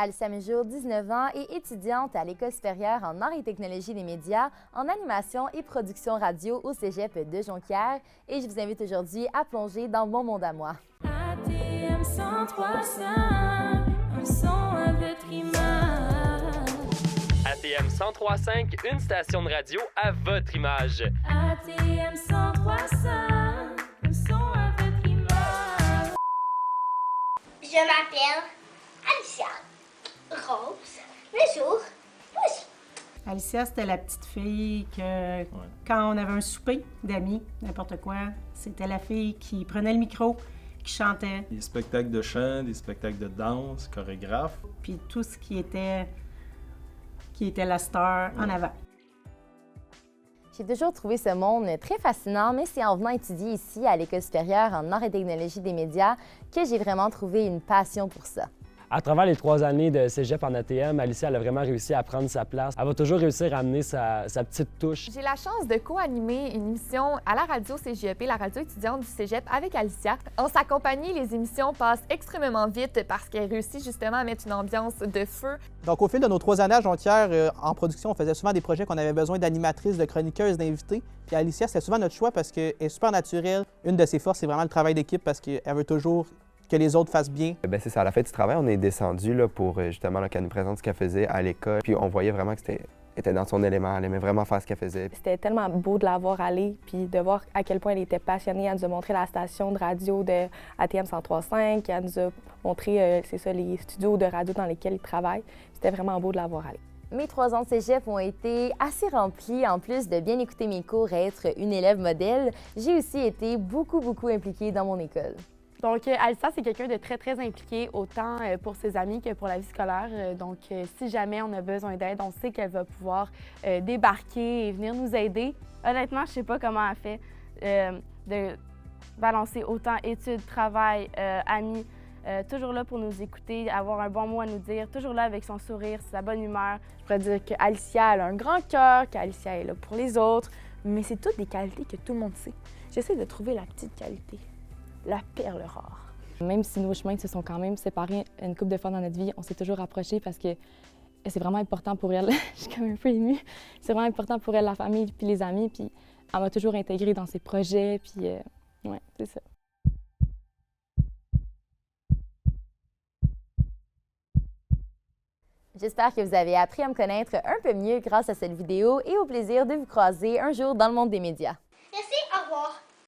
Alicia Méjour, 19 ans, est étudiante à l'École supérieure en arts et technologies des médias, en animation et production radio au Cégep de Jonquière. Et je vous invite aujourd'hui à plonger dans mon monde à moi. ATM 103.5, un son à votre image. ATM 103.5, une station de radio à votre image. ATM 103.5, un son à votre image. Je m'appelle Alicia Rose Méjour. Voici. Alicia, c'était la petite fille que, quand on avait un souper d'amis, n'importe quoi, c'était la fille qui prenait le micro, qui chantait. Des spectacles de chant, des spectacles de danse, chorégraphe. Puis tout ce qui était la star en avant. J'ai toujours trouvé ce monde très fascinant, mais c'est en venant étudier ici à l'École supérieure en arts et technologies des médias que j'ai vraiment trouvé une passion pour ça. À travers les 3 années de cégep en ATM, Alicia elle a vraiment réussi à prendre sa place. Elle va toujours réussir à amener sa petite touche. J'ai la chance de co-animer une émission à la radio CJEP, la radio étudiante du cégep, avec Alicia. En sa compagnie, les émissions passent extrêmement vite parce qu'elle réussit justement à mettre une ambiance de feu. Donc, au fil de nos 3 années à Jonquière, en production, on faisait souvent des projets qu'on avait besoin d'animatrices, de chroniqueuses, d'invités. Puis Alicia, c'était souvent notre choix parce qu'elle est super naturelle. Une de ses forces, c'est vraiment le travail d'équipe parce qu'elle veut toujours que les autres fassent bien. Bien, c'est ça. À la fin du travail, on est descendu là, pour justement qu'elle nous présente ce qu'elle faisait à l'école. Puis on voyait vraiment que c'était était dans son élément. Elle aimait vraiment faire ce qu'elle faisait. C'était tellement beau de la voir aller, puis de voir à quel point elle était passionnée. Elle nous a montré la station de radio de ATM 103.5. Elle nous a montré, c'est ça, les studios de radio dans lesquels ils travaillent. C'était vraiment beau de la voir aller. Mes 3 ans de cégep ont été assez remplis. En plus de bien écouter mes cours et être une élève modèle, j'ai aussi été beaucoup impliquée dans mon école. Donc, Alicia, c'est quelqu'un de très impliqué, autant pour ses amis que pour la vie scolaire. Donc, si jamais on a besoin d'aide, on sait qu'elle va pouvoir débarquer et venir nous aider. Honnêtement, je sais pas comment elle fait de balancer autant études, travail, amis, toujours là pour nous écouter, avoir un bon mot à nous dire, toujours là avec son sourire, sa bonne humeur. Je pourrais dire qu'Alicia elle a un grand cœur, qu'Alicia est là pour les autres, mais c'est toutes des qualités que tout le monde sait. J'essaie de trouver la petite qualité. La perle rare. Même si nos chemins se sont quand même séparés une couple de fois dans notre vie, on s'est toujours rapprochés parce que c'est vraiment important pour elle. Je suis quand même un peu émue. C'est vraiment important pour elle, la famille puis les amis. Puis elle m'a toujours intégrée dans ses projets. Puis ouais, c'est ça. J'espère que vous avez appris à me connaître un peu mieux grâce à cette vidéo et au plaisir de vous croiser un jour dans le monde des médias. Merci, au revoir.